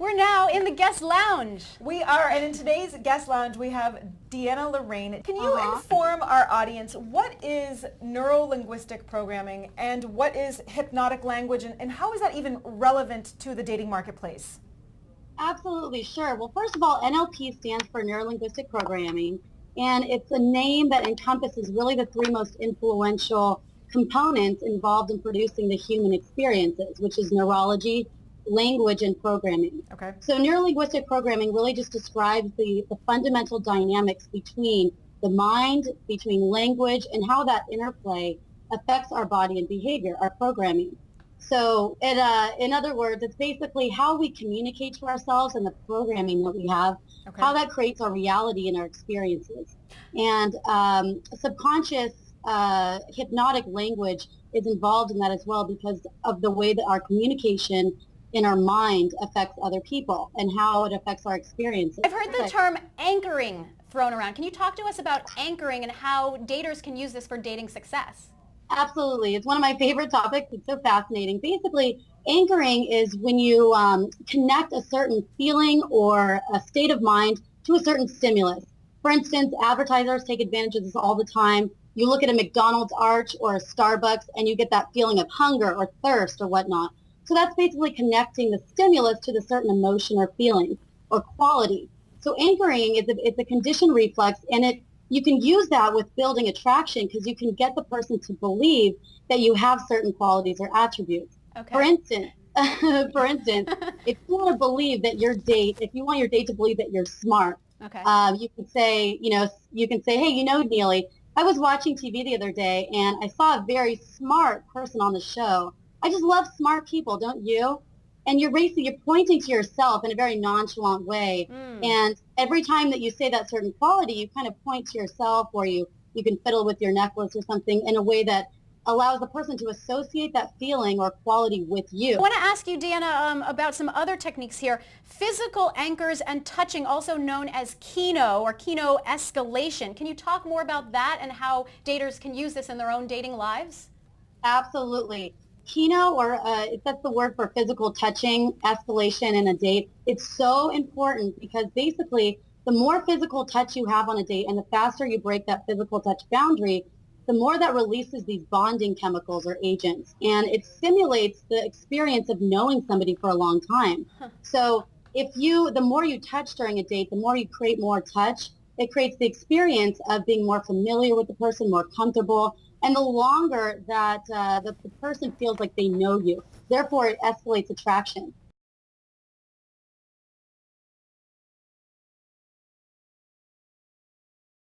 We're now in the guest lounge. We are, and in today's guest lounge, we have DeAnna Lorraine. Can you inform our audience what is neurolinguistic programming and what is hypnotic language, and how is that even relevant to the dating marketplace? Absolutely, sure. Well, first of all, NLP stands for Neurolinguistic Programming, and it's a name that encompasses really the three most influential components involved in producing the human experiences, which is neurology, language, and programming. Okay. So neurolinguistic programming really just describes the fundamental dynamics between the mind, between language, and how that interplay affects our body and behavior, our programming. So in other words, it's basically how we communicate to ourselves and the programming that we have, how that creates our reality and our experiences. And subconscious hypnotic language is involved in that as well because of the way that our communication in our mind affects other people and how it affects our experiences. I've heard the term anchoring thrown around. Can you talk to us about anchoring and how daters can use this for dating success? Absolutely. It's one of my favorite topics. It's so fascinating. Basically, anchoring is when you connect a certain feeling or a state of mind to a certain stimulus. For instance, advertisers take advantage of this all the time. You look at a McDonald's arch or a Starbucks and you get that feeling of hunger or thirst or whatnot. So that's basically connecting the stimulus to the certain emotion or feeling or quality. So anchoring is it's a conditioned reflex, and you can use that with building attraction because you can get the person to believe that you have certain qualities or attributes. Okay. For instance, if you want to believe that if you want your date to believe that you're smart, you can say, hey, Neely, I was watching TV the other day and I saw a very smart person on the show. I just love smart people, don't you? And you're pointing to yourself in a very nonchalant way. And every time that you say that certain quality, you kind of point to yourself, or you can fiddle with your necklace or something in a way that allows the person to associate that feeling or quality with you. I want to ask you, DeAnna, about some other techniques here. Physical anchors and touching, also known as kino or kino escalation. Can you talk more about that and how daters can use this in their own dating lives? Absolutely. Kino, or that's the word for physical touching, escalation in a date. It's so important because basically the more physical touch you have on a date and the faster you break that physical touch boundary, the more that releases these bonding chemicals or agents. And it stimulates the experience of knowing somebody for a long time. So the more you touch during a date, the more you create more touch, it creates the experience of being more familiar with the person, more comfortable, and the longer that the person feels like they know you. Therefore, it escalates attraction.